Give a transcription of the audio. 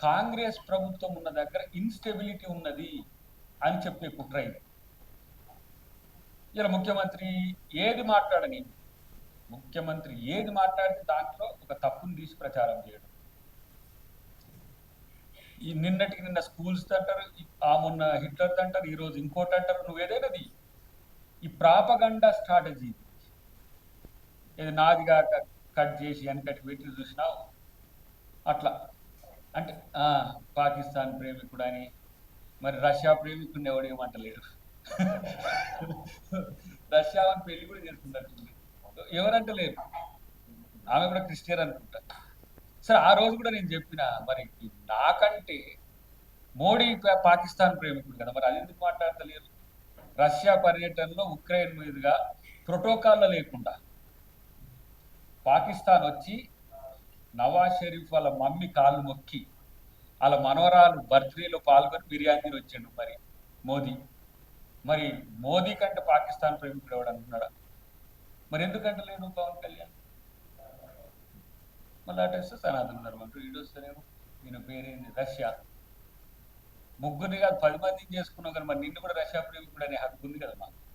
కాంగ్రెస్ ప్రభుత్వం ఉన్న దగ్గర ఇన్స్టెబిలిటీ ఉన్నది అని చెప్పే కుట్ర ఇది. ఇలా ముఖ్యమంత్రి ఏది మాట్లాడని, ముఖ్యమంత్రి ఏది మాట్లాడితే దాంట్లో ఒక తప్పును తీసి ప్రచారం చేయడం. ఈ నిన్నటికి నిన్న స్కూల్స్ అంటారు, ఆ మొన్న హిట్లర్ అంటారు, ఈరోజు ఇంకోటి అంటారు. నువ్వేదైనది ఈ ప్రాపగండా స్ట్రాటజీ. ఇది నాదిగా కట్ చేసి వెనకటి పెట్టి చూసినావు అట్లా. అంటే పాకిస్తాన్ ప్రేమికుడు అని, మరి రష్యా ప్రేమికుడిని ఎవడు ఏమంటలేడు. రష్యా అని పెళ్లి కూడా చేసుకున్నట్టుంది, ఎవరంటలేరు. ఆమె కూడా క్రిస్టియన్ అనుకుంటా. సరే, ఆ రోజు కూడా నేను చెప్పిన, మరి నాకంటే మోడీ పాకిస్తాన్ ప్రేమికుడు కదా, మరి అది ఎందుకు మాట్లాడతలేరు? రష్యా పర్యటనలో ఉక్రెయిన్ మీదుగా ప్రోటోకాల్లో లేకుండా పాకిస్తాన్ వచ్చి నవాజ్ షరీఫ్ వాళ్ళ మమ్మీ కాళ్ళు మొక్కి వాళ్ళ మనవరాలు బర్త్డేలో పాల్గొని బిర్యానీ వచ్చిండు మరి మోదీ. మరి మోదీ కంటే పాకిస్తాన్ ప్రేమికుడు ఎవడు అనుకున్నాడా? మరి ఎందుకంటే లేడు పవన్ కళ్యాణ్? మళ్ళీ అటేస్తే సనాతన ధర్మం వీడు వస్తేనేమో ఈయన పేరేంది రష్యా. ముగ్గురిని కాదు 10 మందిని చేసుకున్నావు కానీ మరి నిన్ను కూడా రష్యా ప్రేమికుడు అనే హక్కు ఉంది కదా మాకు.